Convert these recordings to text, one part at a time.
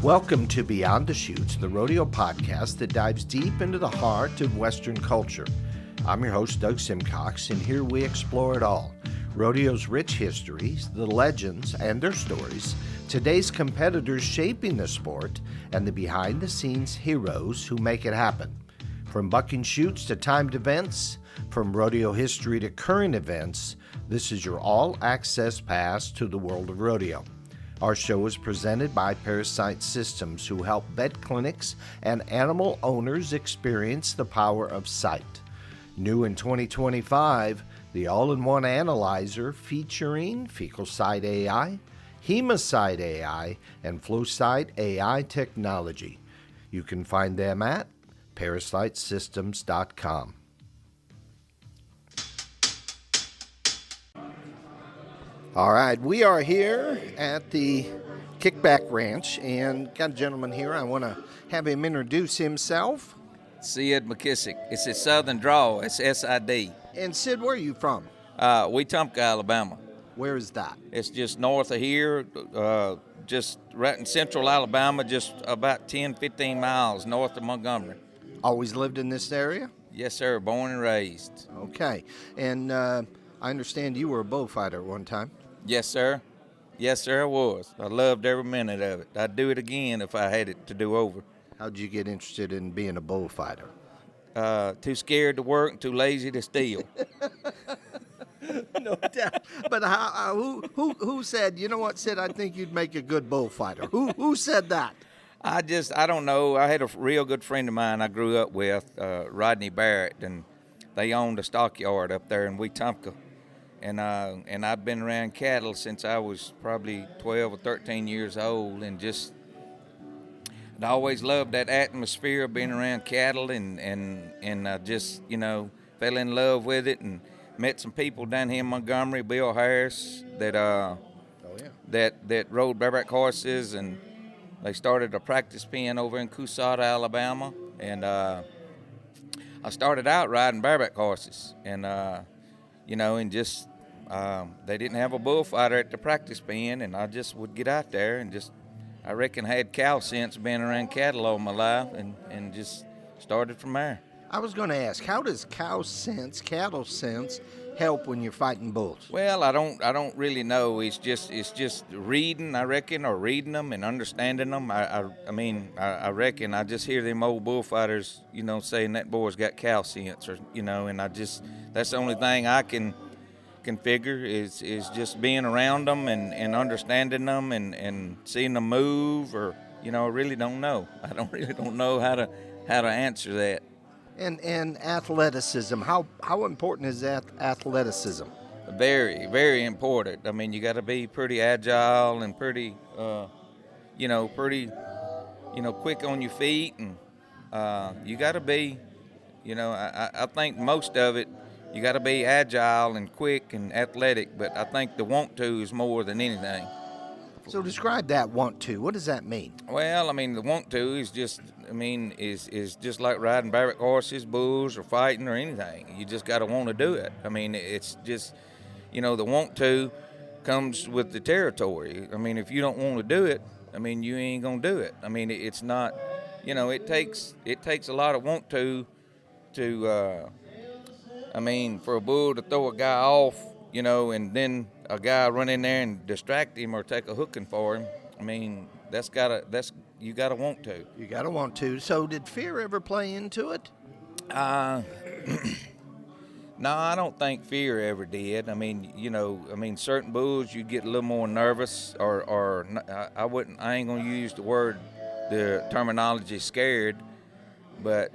Welcome to Beyond the Chutes, the rodeo podcast that dives deep into the heart of Western culture. I'm your host, Doug Simcox, and here we explore it all. Rodeo's rich histories, the legends and their stories, today's competitors shaping the sport, and the behind-the-scenes heroes who make it happen. From bucking chutes to timed events, from rodeo history to current events, this is your all-access pass to the world of rodeo. Our show is presented by Parasite Systems, who help vet clinics and animal owners experience the power of sight. New in 2025, the all-in-one analyzer featuring fecal site AI, hemosite AI, and flow site AI technology. You can find them at parasitesystems.com. All right, we are here at the Kickback Ranch, and got a gentleman here. I want to have him introduce himself. Sid McKissick. It's a southern drawl. It's S-I-D. And Sid, where are you from? Wetumpka, Alabama. Where is that? It's just north of here, just right in central Alabama, just about 10, 15 miles north of Montgomery. Always lived in this area? Yes, sir. Born and raised. Okay. And I understand you were a bullfighter at one time. Yes, sir. Yes, sir, I was. I loved every minute of it. I'd do it again if I had it to do over. How'd you get interested in being a bullfighter? Too scared to work and too lazy to steal. No doubt. But who said, you know what, Sid, I think you'd make a good bullfighter? Who said that? I don't know. I had a real good friend of mine I grew up with, Rodney Barrett, and they owned a stockyard up there in Wetumpka. And I've been around cattle since I was probably 12 or 13 years old, and just I always loved that atmosphere of being around cattle, and I just, fell in love with it, and met some people down here in Montgomery, Bill Harris, that rode bareback horses, and they started a practice pen over in Coushatta, Alabama, and I started out riding bareback horses, and and just they didn't have a bullfighter at the practice pen, and I just would get out there and just, I reckon, had cow sense being around cattle all my life, and just started from there. I was going to ask, how does cattle sense help when you're fighting bulls? Well, I don't really know. It's just reading, I reckon, or reading them and understanding them. I reckon I just hear them old bullfighters, saying that boy's got cow sense, or and that's the only thing I can figure is just being around them and understanding them and seeing them move, or I really don't know. I don't know how to answer that. And athleticism, how important is that athleticism? Very, very important. I mean, you got to be pretty agile and pretty quick on your feet, and you got to be, I think most of it, you got to be agile and quick and athletic, but I think the want to is more than anything. So describe that want to. What does that mean? Well, the want to is just, is just like riding bareback horses, bulls, or fighting, or anything. You just got to want to do it. It's just, the want to comes with the territory. If you don't want to do it, you ain't going to do it. It's not, it takes a lot of want to, for a bull to throw a guy off, and then a guy run in there and distract him or take a hooking for him. You gotta want to. You gotta want to. So did fear ever play into it? No, I don't think fear ever did. Certain bulls you get a little more nervous, or I ain't gonna use the terminology scared, but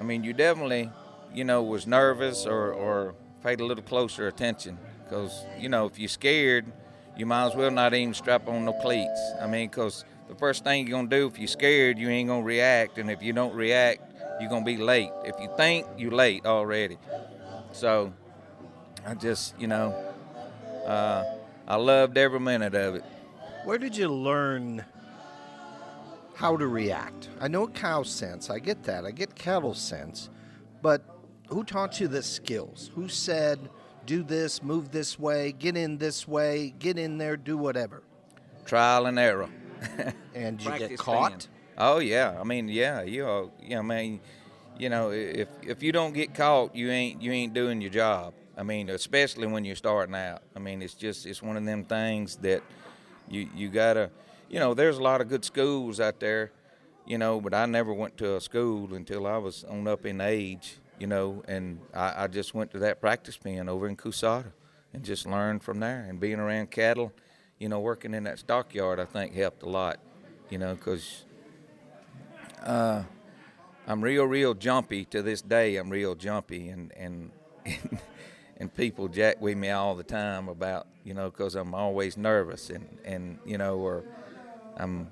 you definitely, was nervous or paid a little closer attention, because if you're scared, you might as well not even strap on no cleats. Because the first thing you're gonna do if you're scared, you ain't gonna react, and if you don't react, you're gonna be late. If you think, you're late already. So I just, I loved every minute of it. Where did you learn how to react? I know cow sense, I get that, I get cattle sense, but who taught you the skills? Who said, do this, move this way, get in this way, get in there, do whatever? Trial and error. And you get Practice caught? fan. Oh yeah, I mean I mean, if you don't get caught, you ain't doing your job. I mean, especially when you're starting out. I mean, it's one of them things that you gotta, there's a lot of good schools out there, but I never went to a school until I was on up in age, and I just went to that practice pen over in Coushatta and just learned from there. And being around cattle, working in that stockyard, I think helped a lot, because I'm real jumpy to this day. I'm real jumpy, and and people jack with me all the time about, because I'm always nervous, and or I'm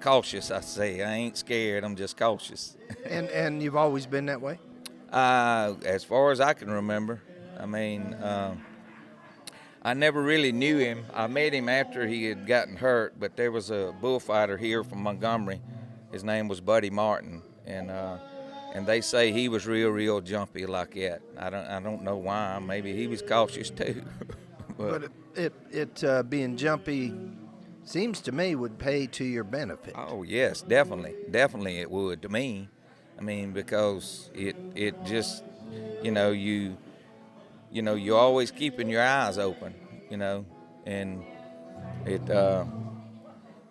cautious. I say I ain't scared. I'm just cautious. And you've always been that way? As far as I can remember, I mean, I never really knew him. I met him after he had gotten hurt, but there was a bullfighter here from Montgomery. His name was Buddy Martin, and they say he was real jumpy like that. I don't know why. Maybe he was cautious too. but it being jumpy seems to me would pay to your benefit. Oh yes, definitely it would to me. I mean, because it just you always keeping your eyes open, and it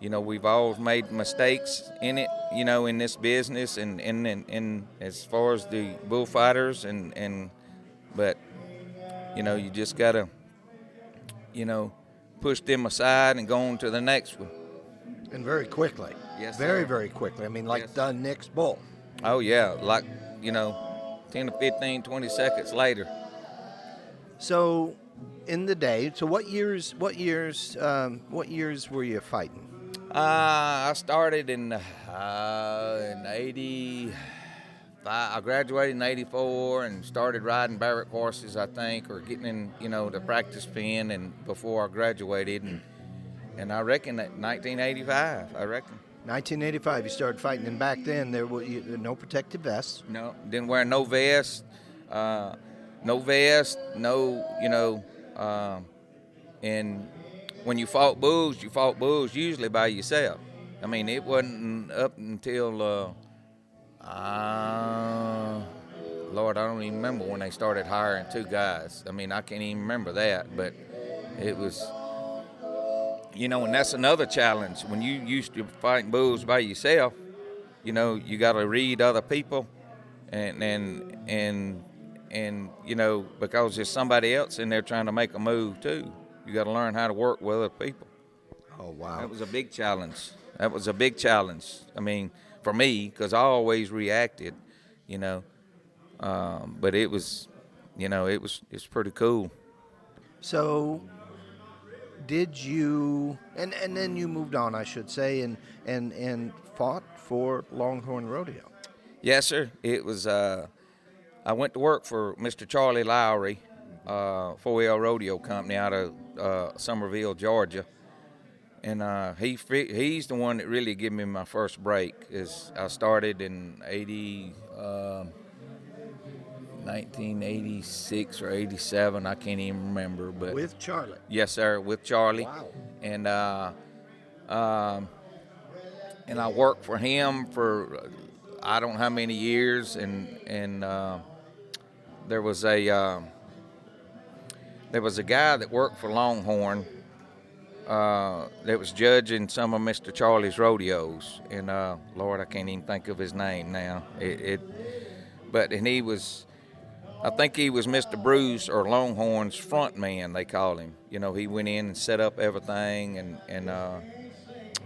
we've all made mistakes in it, in this business and as far as the bullfighters but you just gotta push them aside and go on to the next one. And very quickly. Yes, very sir. quickly. I mean, like Yes. the next bull. Oh yeah, like 10 to 15, 20 seconds later. So, in the day, so what years were you fighting? I started in 85. I graduated in 84 and started riding barrack horses, I think, or getting in, the practice pen, and before I graduated, and I reckon that 1985, 1985, you started fighting, and back then there were no protective vests. No, didn't wear no vest, and when you fought bulls usually by yourself. I mean, it wasn't up until, Lord, I don't even remember when they started hiring two guys. I mean, I can't even remember that, but it was, and that's another challenge. When you used to fighting bulls by yourself, you got to read other people, and because there's somebody else in there trying to make a move too. You got to learn how to work with other people. Oh, wow. That was a big challenge. I mean, for me, because I always reacted, but it was, it's pretty cool. So, did you, and then you moved on, I should say, and fought for Longhorn Rodeo? Yes, sir. It was, I went to work for Mr. Charlie Lowry, 4L Rodeo Company out of Summerville, Georgia. And he's the one that really gave me my first break. I started in 1986 or 87, I can't even remember. But With Charlie? Yes, sir, with Charlie. Wow. And I worked for him for I don't know how many years, and there was a guy that worked for Longhorn that was judging some of Mr. Charlie's rodeos, and Lord, I can't even think of his name now. And he was, I think he was Mr. Bruce or Longhorn's front man, they called him. He went in and set up everything, and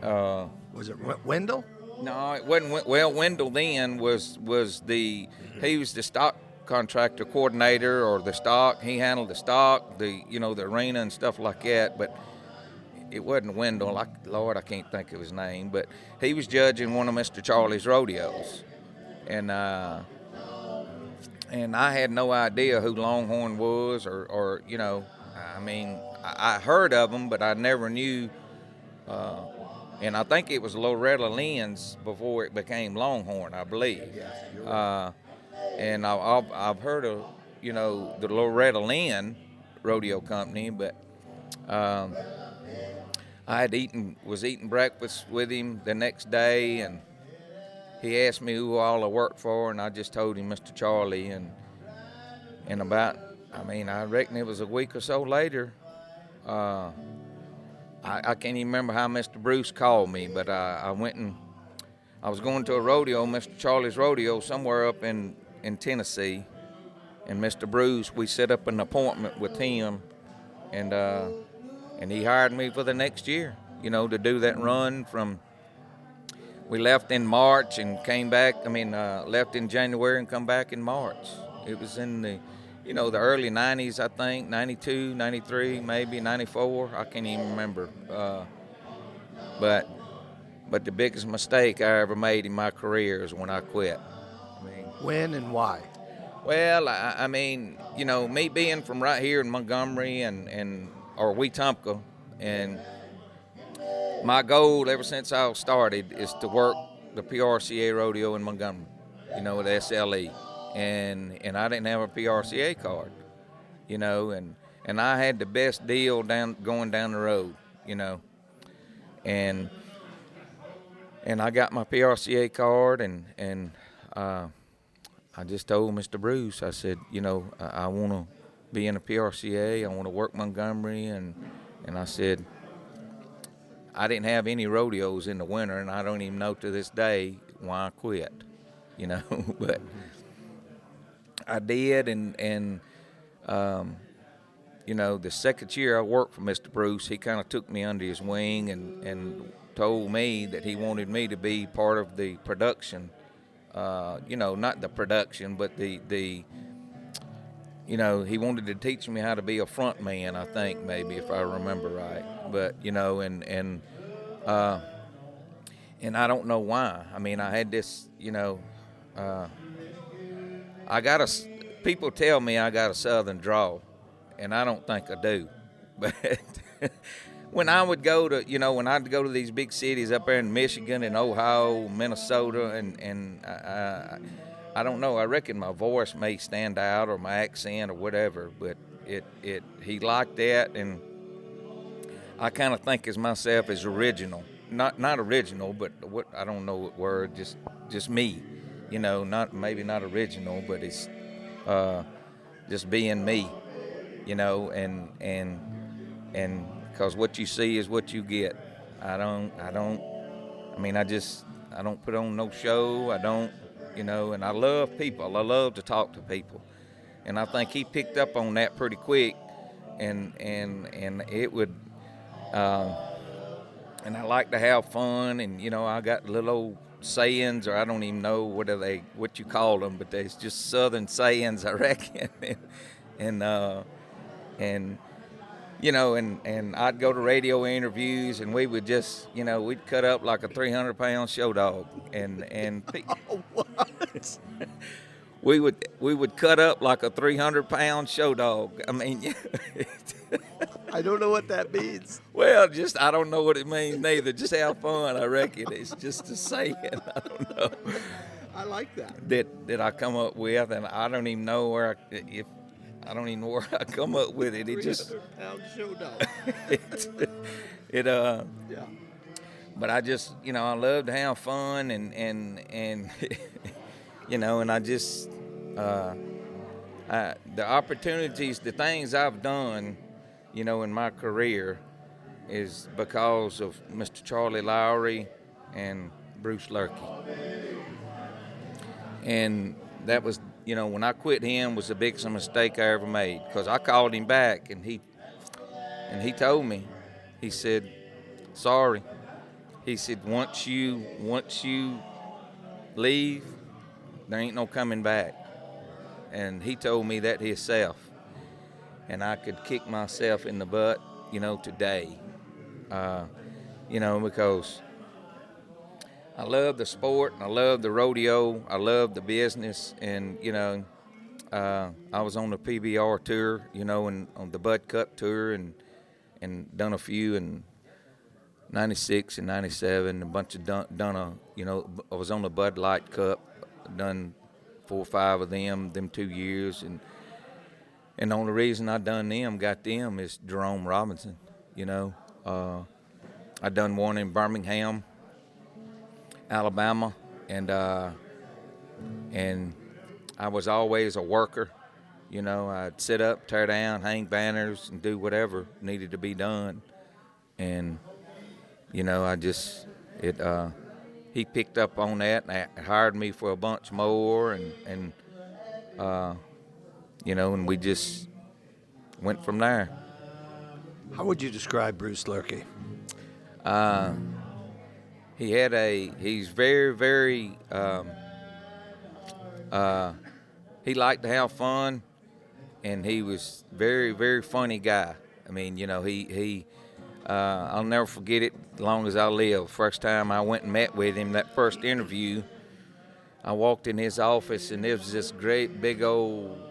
was it Wendell? No, it wasn't. Well, Wendell then was the stock contractor coordinator, or the stock. He handled the stock, the arena and stuff like that. But it wasn't Wendell. Lord, I can't think of his name. But he was judging one of Mr. Charlie's rodeos, and I had no idea who Longhorn was, or I mean, I heard of him, but I never knew. And I think it was Loretta Lynn's before it became Longhorn, I believe. Yes, you're right. And I've heard of, the Loretta Lynn Rodeo Company, but was eating breakfast with him the next day, and he asked me who all I worked for, and I just told him Mr. Charlie, and about, I reckon it was a week or so later, I can't even remember how Mr. Bruce called me, but I went and I was going to a rodeo, Mr. Charlie's rodeo, somewhere up in Tennessee, and Mr. Bruce, we set up an appointment with him, and he hired me for the next year, to do that run from. We left in March and came back. Left in January and come back in March. It was in the, the early 90s, I think, 92, 93, maybe 94. I can't even remember. But the biggest mistake I ever made in my career is when I quit. When and why? Well, me being from right here in Montgomery or Wetumpka, and my goal ever since I started is to work the PRCA rodeo in Montgomery, with SLE. And I didn't have a PRCA card, and I had the best deal going down the road, and I got my PRCA card, and I just told Mr. Bruce, I said, I want to be in a PRCA, I want to work Montgomery, and I said, I didn't have any rodeos in the winter, and I don't even know to this day why I quit, but I did, and the second year I worked for Mr. Bruce, he kind of took me under his wing and told me that he wanted me to be part of the production, not the production, but the he wanted to teach me how to be a front man, I think, maybe, if I remember right. But, and I don't know why. I had this, people tell me I got a southern drawl, and I don't think I do. But when I would go to, when I'd go to these big cities up there in Michigan and Ohio, Minnesota, and I don't know, I reckon my voice may stand out or my accent or whatever, but he liked that, and I kind of think as myself as original. Not original, but what, I don't know what word, just me, maybe not original, but it's just being me, and because what you see is what you get. I don't put on no show. I don't, and I love people. I love to talk to people. And I think he picked up on that pretty quick, and it would, and I like to have fun, and, I got little old sayings, or I don't even know what you call them, but there's just Southern sayings, I reckon. and I'd go to radio interviews, and we would just, we'd cut up like a 300-pound show dog, and What? we would cut up like a 300-pound show dog. I don't know what that means. Well, I don't know what it means neither. Just have fun, I reckon. It's just a saying. I don't know. I like that. That I come up with, and I don't even know where I come up with it. It just 300-pound show dog. Yeah. But I just, I love to have fun, and and I just the opportunities, the things I've done, in my career, is because of Mr. Charlie Lowry and Bruce Lehrke. And that was, when I quit him, was the biggest mistake I ever made, because I called him back, and he told me, he said, sorry. He said, once you leave, there ain't no coming back. And he told me that himself. And I could kick myself in the butt, today. Because I love the sport, and I love the rodeo, I love the business, and, I was on the PBR tour, and on the Bud Cup tour, and done a few in 96 and 97, a bunch of I was on the Bud Light Cup, done 4 or 5 of them 2 years, and the only reason I got them is Jerome Robinson, I done one in Birmingham, Alabama, and I was always a worker. You know, I'd sit up, tear down, hang banners, and do whatever needed to be done. And you know, he picked up on that and hired me for a bunch more, and you know, and we just went from there. How would you describe Bruce Lehrke? He's very, very, he liked to have fun, and he was very, very funny guy. I mean, you know, I'll never forget it as long as I live. First time I went and met with him, that first interview, I walked in his office, and it was this great big old,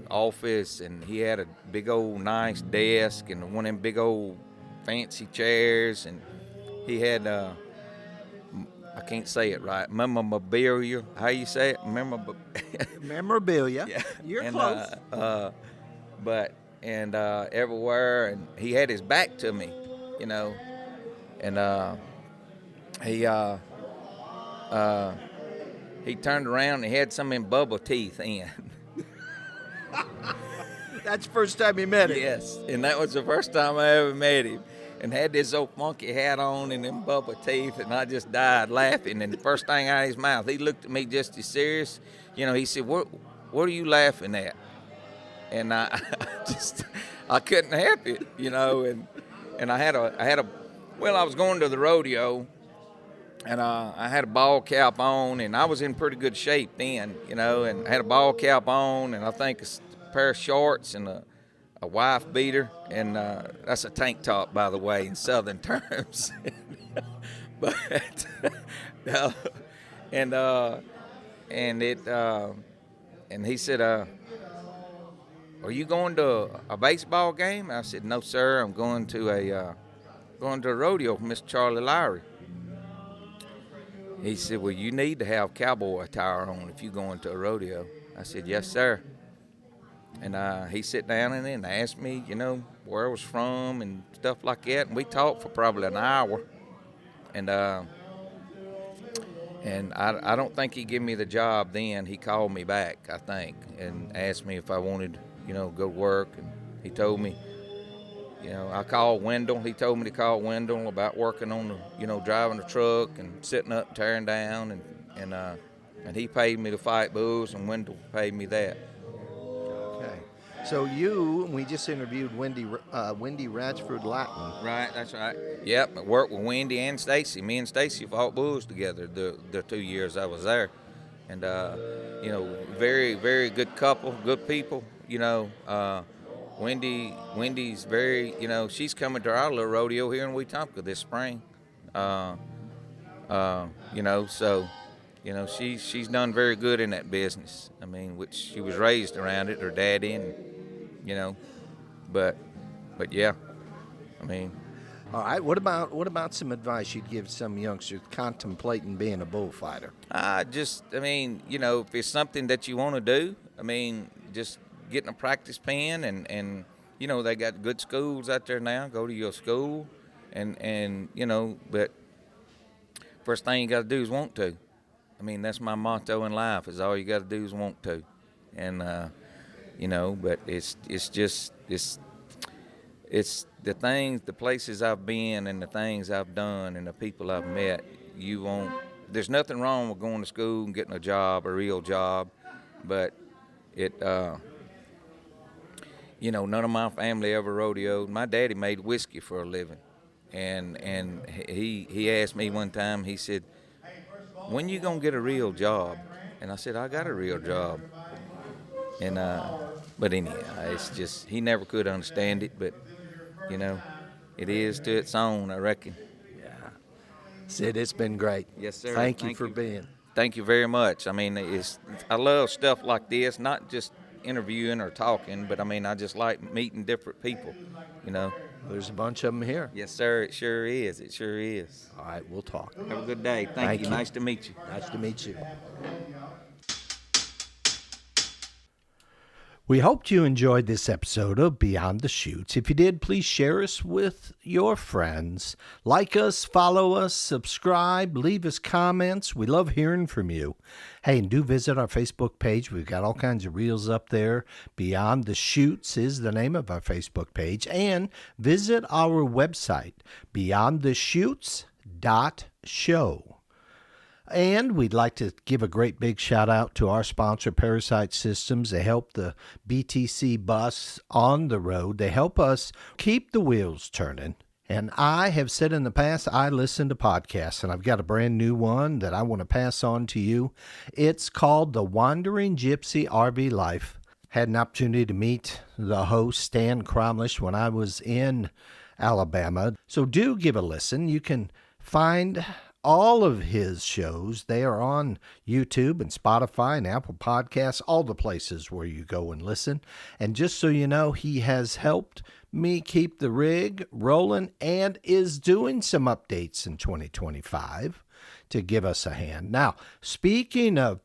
office, and he had a big old nice desk and one of them big old fancy chairs, and he had, I can't say it right, memorabilia. How you say it? Memorabilia. Yeah. You're and, close. Everywhere, and he had his back to me, you know, and he turned around and he had some in bubble teeth in. That's the first time you met him. Yes, and that was the first time I ever met him, and had this old funky hat on and them bubble teeth, and I just died laughing. And the first thing out of his mouth, he looked at me just as serious, you know. He said, "What are you laughing at?" And I couldn't help it, you know. And I was going to the rodeo, and I had a ball cap on, and I was in pretty good shape then, you know. And I had a ball cap on, and I think a pair of shorts and a wife beater, and that's a tank top, by the way, in Southern terms. But and he said, "Are you going to a baseball game?" I said, "No, sir. I'm going to a rodeo with Mr. Charlie Lowry." He said, "Well, you need to have cowboy attire on if you go into a rodeo." I said, "Yes, sir." And he sat down and asked me, you know, where I was from and stuff like that. And we talked for probably an hour. And I don't think he gave me the job then. He called me back, I think, and asked me if I wanted, you know, go to work. And he told me, you know, I called Wendell. He told me to call Wendell about working on the, you know, driving the truck and sitting up and tearing down. And he paid me to fight bulls, and Wendell paid me that. So we just interviewed Wendy Ratchford Latin. Right, that's right. Yep, I worked with Wendy and Stacy. Me and Stacy fought bulls together the 2 years I was there. And, you know, very, very good couple, good people. You know, Wendy's very, you know, she's coming to our little rodeo here in Wetumpka this spring. You know, so, you know, she's done very good in that business. I mean, which she was raised around it, her daddy, and, you know, but yeah, I mean. All right. What about some advice you'd give some youngsters contemplating being a bullfighter? I mean, you know, if it's something that you want to do, I mean, just getting a practice pen and you know, they got good schools out there now. Go to your school, and you know, but first thing you got to do is want to. I mean, that's my motto in life, is all you got to do is want to. And, you know, but it's the things, the places I've been and the things I've done and the people I've met, there's nothing wrong with going to school and getting a job, a real job, but you know, none of my family ever rodeoed. My daddy made whiskey for a living. And he asked me one time, he said, "When you gonna get a real job?" And I said, "I got a real job." And but anyhow, it's just, he never could understand it, but you know, it is to its own, I reckon. Yeah. Sid, it's been great. Yes, sir. Thank you for being. Thank you very much. I mean, I love stuff like this, not just interviewing or talking, but I mean, I just like meeting different people, you know. There's a bunch of them here. Yes, sir. It sure is. It sure is. All right, we'll talk. Have a good day. Thank you. Nice to meet you. Nice to meet you. We hoped you enjoyed this episode of Beyond the Chutes. If you did, please share us with your friends. Like us, follow us, subscribe, leave us comments. We love hearing from you. Hey, and do visit our Facebook page. We've got all kinds of reels up there. Beyond the Chutes is the name of our Facebook page. And visit our website, beyondthechutes.show. And we'd like to give a great big shout out to our sponsor, Parasite Systems. They help the BTC bus on the road. They help us keep the wheels turning. And I have said in the past, I listen to podcasts, and I've got a brand new one that I want to pass on to you. It's called The Wandering Gypsy RV Life. Had an opportunity to meet the host, Stan Cromlish, when I was in Alabama. So do give a listen. You can find all of his shows. They are on YouTube and Spotify and Apple Podcasts, all the places where you go and listen. And just so you know, he has helped me keep the rig rolling and is doing some updates in 2025 to give us a hand. Now, speaking of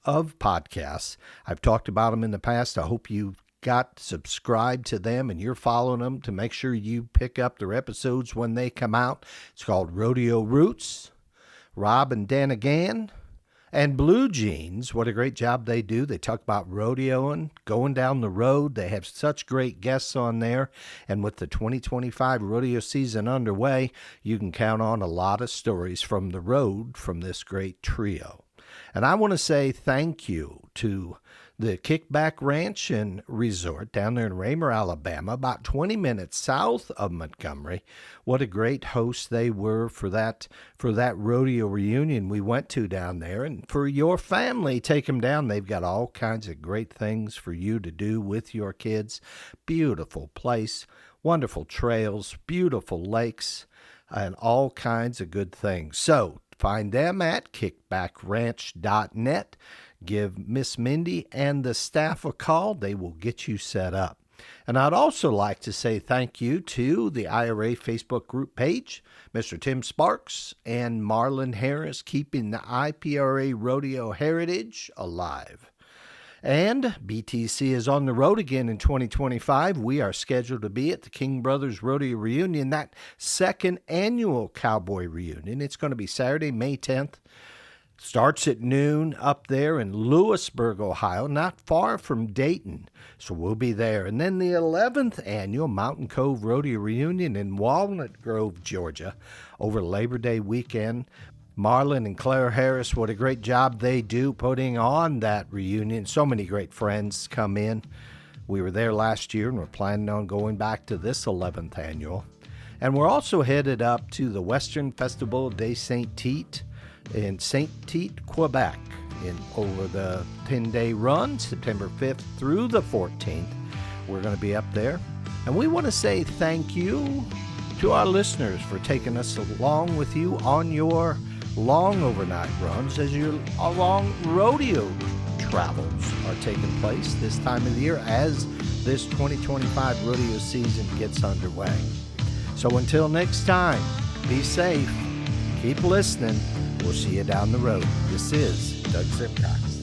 podcasts, I've talked about them in the past. I hope you got subscribed to them and you're following them to make sure you pick up their episodes when they come out. It's called Rodeo Roots, Rob and Dan again, and Blue Jeans. What a great job they do. They talk about rodeoing, going down the road. They have such great guests on there. And with the 2025 rodeo season underway, you can count on a lot of stories from the road from this great trio. And I want to say thank you to the Kickback Ranch and Resort down there in Raymer, Alabama, about 20 minutes south of Montgomery. What a great host they were for that rodeo reunion we went to down there. And for your family, take them down. They've got all kinds of great things for you to do with your kids. Beautiful place, wonderful trails, beautiful lakes, and all kinds of good things. So find them at kickbackranch.net. Give Miss Mindy and the staff a call. They will get you set up. And I'd also like to say thank you to the IRA Facebook group page, Mr. Tim Sparks and Marlon Harris, keeping the IPRA rodeo heritage alive. And BTC is on the road again in 2025. We are scheduled to be at the King Brothers Rodeo Reunion, that second annual cowboy reunion. It's going to be Saturday, May 10th. Starts at noon up there in Lewisburg, Ohio, not far from Dayton. So we'll be there. And then the 11th annual Mountain Cove Rodeo Reunion in Walnut Grove, Georgia, over Labor Day weekend. Marlon and Claire Harris, what a great job they do putting on that reunion. So many great friends come in. We were there last year, and we're planning on going back to this 11th annual. And we're also headed up to the Western Festival de Saint-Tite in Saint-Tite, Quebec, over the 10-day run, September 5th through the 14th. We're going to be up there. And we want to say thank you to our listeners for taking us along with you on your long overnight runs as your long rodeo travels are taking place this time of the year as this 2025 rodeo season gets underway. So until next time, be safe, keep listening. We'll see you down the road. This is Doug Simcox.